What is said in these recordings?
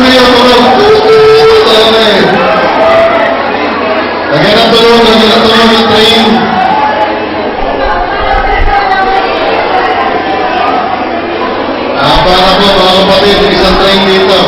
tumayo, tulog. Okay. Lagyan ng tulog yung train. Para po, mga kapatid, isang train dito.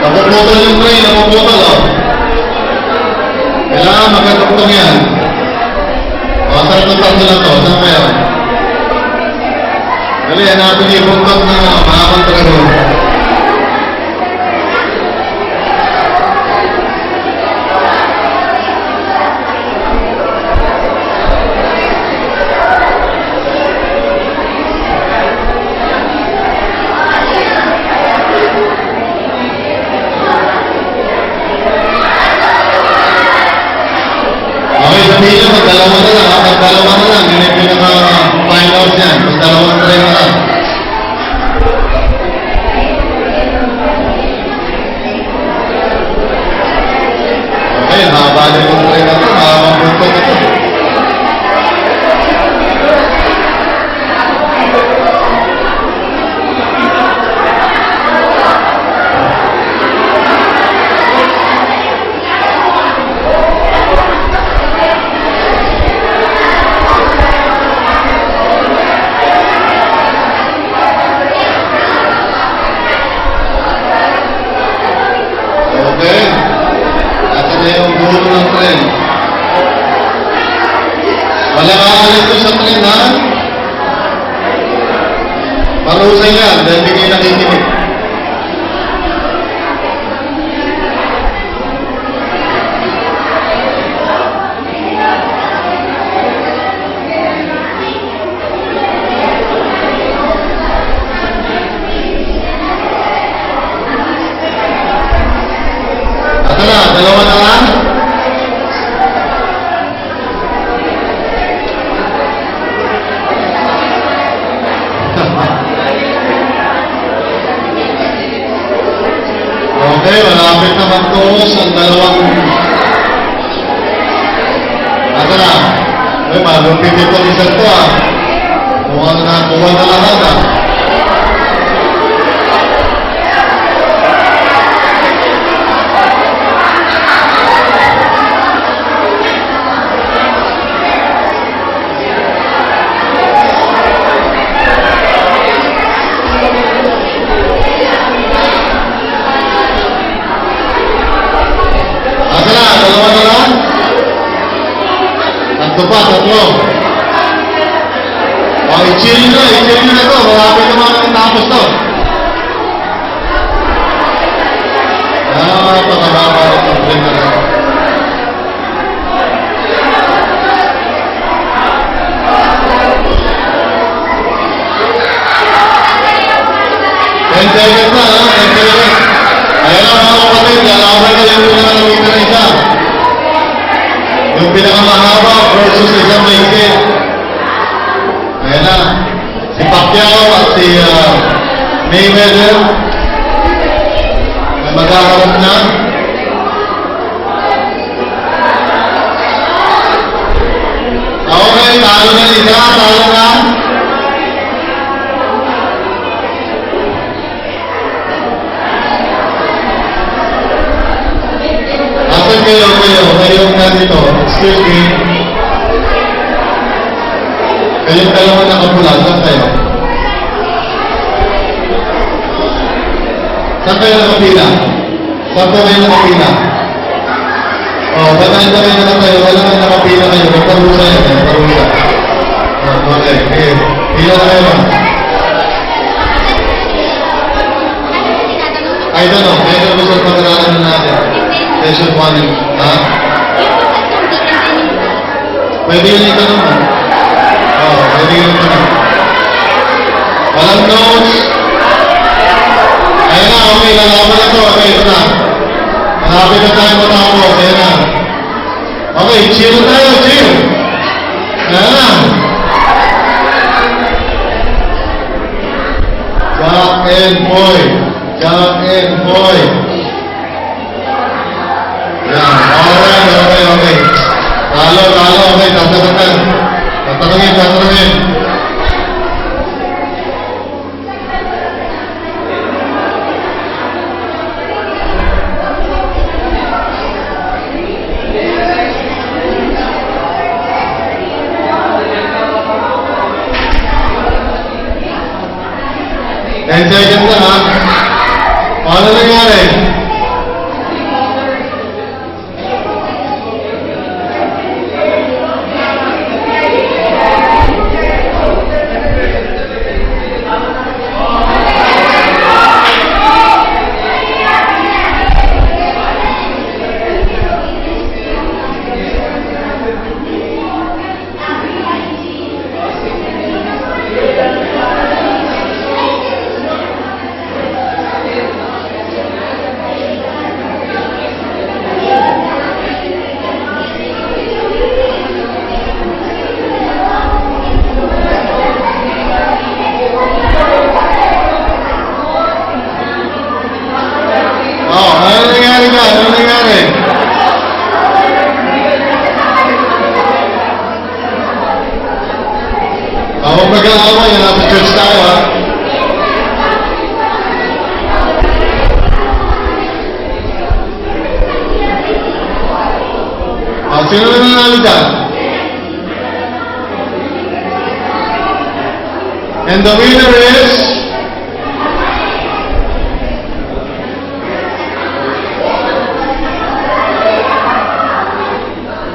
Napuputol yung train, napuputol, oh. Kailangan magkatuktong yan. O, saan itong tatlo na to? Saan kayo? Dali, hanapin niyo yung buntot ng mga kontragon. Pila, magdalawa na lang. Magdalawa na lang. Yun yung pinaka-finals yan. Magdalawa na rin na lang. Okay, haba na yung train na ito. Mahabang punto na ito. Okay. Ito na yung dulo ng tren. Wala kaalit ko sa tren, ha? Parusa yan, dahil hindi kayo nakikinig. Dalawa na lang. Okay, malapit na magtuos ang dalawang. Ito na. Ay, malupit ito isa ito, ah. Kuha na lahat, ah. Dalawa na lang? Tatlo pa, tatlo. O, i-chill nyo na to. Malapit naman ang tapos to. Pakababa rin ang train na lang. Ten seconds na, ha? 10 seconds. Ayan ang mga kapatid, lalaban na yung pinaka-lumita na isa. Yung pinakamahaba versus isang maigit. Ayan na. Si Pacquiao at si Mayweather ay magkakarap na. Okay, talo na isa, talo na. Kayo na dito, excuse me. Kayong dalawa nakapulag, saan kayo? Saan kayo nakapila? Saan po kayo nakapila? Bantay na kayo, wala nang nakapila kayo, magparusa yan, magparusa. Okay, okay. Pila na kayo. I don't know, medyo gusto pag-aralan na natin. Session 1, ha? Pwede yun itanong mo. Pwede yun itanong. Walang notes. Ayan na, okay, lalaban na to. Okay, ito na. Malapit na tayo matapos. Ayan na. Okay, chill tayo, chill. Ayan na. Poy. Jack and Poy. Yan. Okay. Talo. Okay, tatanungin. Ten seconds na ha. Ano nangyari? Ano nangyari? Huwag mag-aaway, nasa church tayo ha. Sino na nanalo dyan? And the winner is...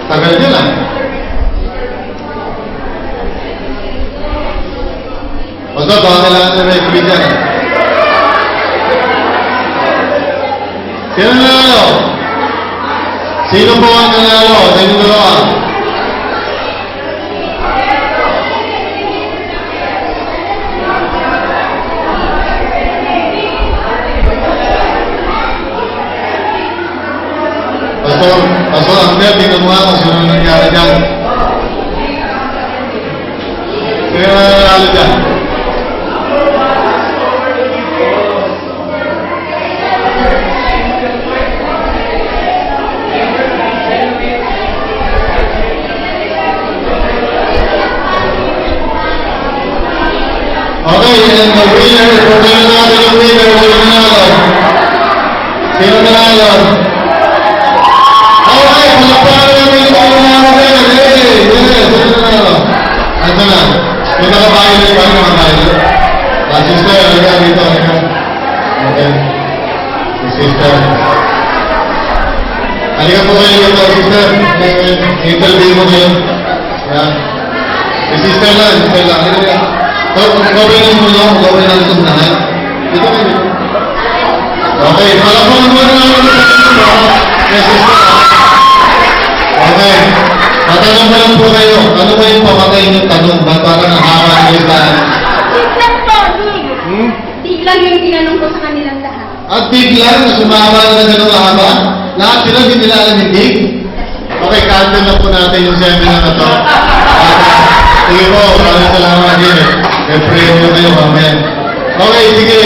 Tagal nyo lang. Basta baka kailangan na referee dyan. Sino nanalo? Sino po ang nanalo? Sa inyo dalawa? Pastor, Amber, tingnan mo nga kung sino nangyari dyan. Sino nangyari dyan? Okay, and the winner, kung sino natin yung winner, sino nanalo? Sino nanalo? Okay, palakpakan namin yung mga namin. Sino nanalo? Ito na. May nakabayan ba yung mga bayan? Sister, halika dito. Okay. Si sister. Halika po kayo dito, sister. Interview mo kayo. Yan. Si sister lang. Halika. Gawin mo lang. Gawin lang ito na. Dito kayo. Okay, palakpakan mo namin. Si sister. Okay. Matanong ba lang po kayo? Ano ba yung pamatay niyong tanong? Ba't parang nahama niyo sa... Tiglang po, Tiglang yung tinanong ko sa kanilang lahat. At tiglang na sumama na gano'ng haba? Lahat sila hindi nila alam yung tig? Okay, cancel na po natin yung seminar na to. Sige po, maraming salamat din. I-pray nyo kayo, amen. Okay, sige.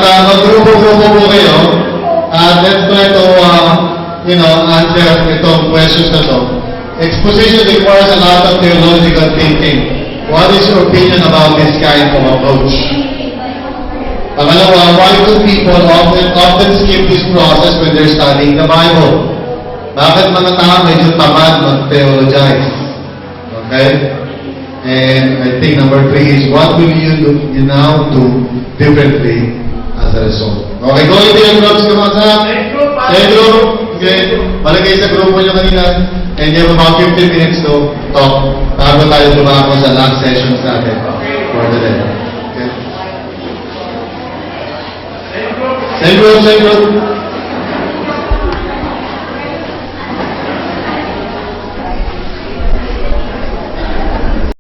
Mag-grupo-grupo po kayo. Let's try to, answer itong questions na to. Exposition requires a lot of theological thinking. What is your opinion about this kind of approach? Pangalawa, why do people often skip this process when they're studying the Bible? Bakit mga tao medyo tamad mag-theologize? Okay? And I think number 3 is, what will you now do differently as a result? Okay, go into your groups, come on, Sam. Say group. Okay, malagay sa grupo nyo kanina. And you have about 15 minutes to talk bago tayo lumako sa last sessions natin for the day. Okay? Same group.